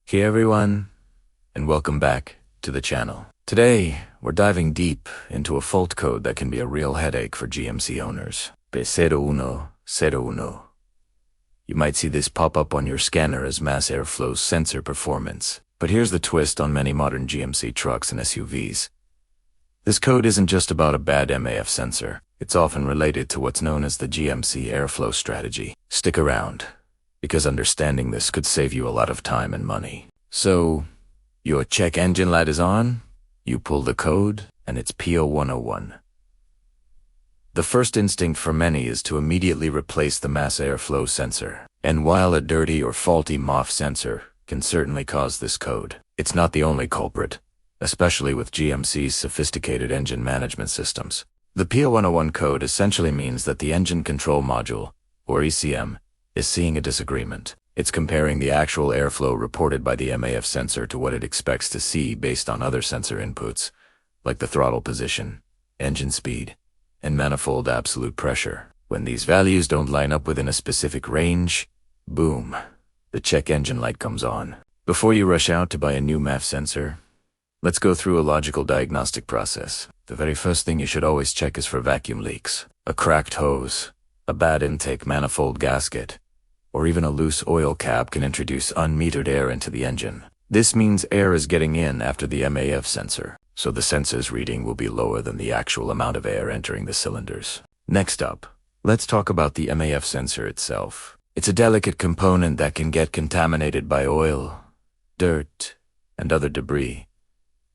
Hey everyone, and welcome back to the channel. Today, we're diving deep into a fault code that can be a real headache for GMC owners. P0101. You might see this pop up on your scanner as mass airflow sensor performance. But here's the twist on many modern GMC trucks and SUVs. This code isn't just about a bad MAF sensor. It's often related to what's known as the GMC airflow strategy. Stick around, because understanding this could save you a lot of time and money. So, your check engine light is on, you pull the code, and it's P0101. The first instinct for many is to immediately replace the mass airflow sensor. And while a dirty or faulty MAF sensor can certainly cause this code, it's not the only culprit, especially with GMC's sophisticated engine management systems. The P0101 code essentially means that the engine control module, or ECM, is seeing a disagreement. It's comparing the actual airflow reported by the MAF sensor to what it expects to see based on other sensor inputs, like the throttle position, engine speed, and manifold absolute pressure. When these values don't line up within a specific range, boom, the check engine light comes on. Before you rush out to buy a new MAF sensor, let's go through a logical diagnostic process. The very first thing you should always check is for vacuum leaks. A cracked hose, a bad intake manifold gasket, or even a loose oil cap can introduce unmetered air into the engine. This means air is getting in after the MAF sensor, so the sensor's reading will be lower than the actual amount of air entering the cylinders. Next up, let's talk about the MAF sensor itself. It's a delicate component that can get contaminated by oil, dirt, and other debris.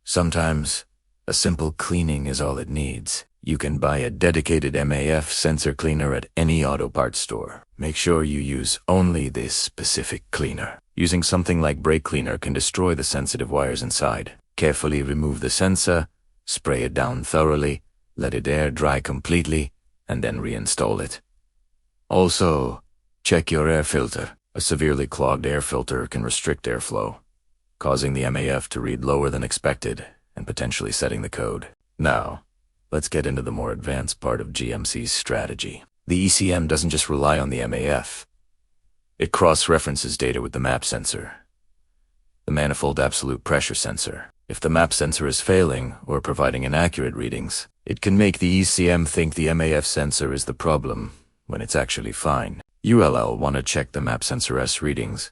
Sometimes, a simple cleaning is all it needs. You can buy a dedicated MAF sensor cleaner at any auto parts store. Make sure you use only this specific cleaner. Using something like brake cleaner can destroy the sensitive wires inside. Carefully remove the sensor, spray it down thoroughly, let it air dry completely, and then reinstall it. Also, check your air filter. A severely clogged air filter can restrict airflow, causing the MAF to read lower than expected and potentially setting the code. Now, let's get into the more advanced part of GMC's strategy. The ECM doesn't just rely on the MAF. It cross-references data with the MAP sensor, the manifold absolute pressure sensor. If the MAP sensor is failing or providing inaccurate readings, it can make the ECM think the MAF sensor is the problem when it's actually fine. ULL want to check the MAP sensor's readings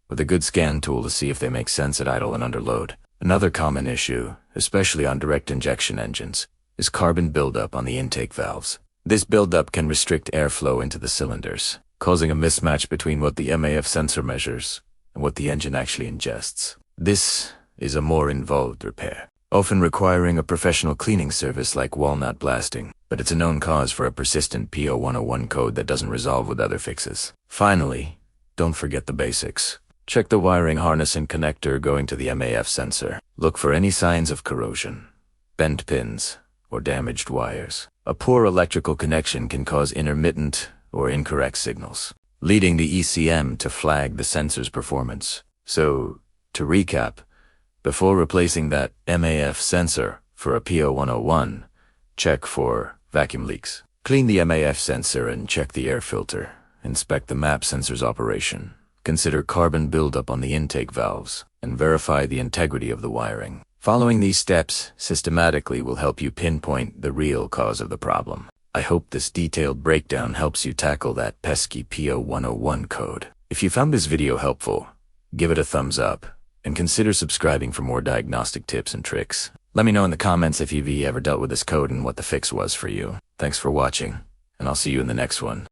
with a good scan tool to see if they make sense at idle and under load. Another common issue, especially on direct injection engines, is carbon buildup on the intake valves. This buildup can restrict airflow into the cylinders, causing a mismatch between what the MAF sensor measures and what the engine actually ingests. This is a more involved repair, often requiring a professional cleaning service like walnut blasting, but it's a known cause for a persistent P0101 code that doesn't resolve with other fixes. Finally, don't forget the basics. Check the wiring harness and connector going to the MAF sensor. Look for any signs of corrosion, bent pins, or damaged wires. A poor electrical connection can cause intermittent or incorrect signals, leading the ECM to flag the sensor's performance. So, to recap, before replacing that MAF sensor for a P0101, check for vacuum leaks. Clean the MAF sensor and check the air filter. Inspect the MAP sensor's operation. Consider carbon buildup on the intake valves, and verify the integrity of the wiring. Following these steps systematically will help you pinpoint the real cause of the problem. I hope this detailed breakdown helps you tackle that pesky P0101 code. If you found this video helpful, give it a thumbs up, and consider subscribing for more diagnostic tips and tricks. Let me know in the comments if you've ever dealt with this code and what the fix was for you. Thanks for watching, and I'll see you in the next one.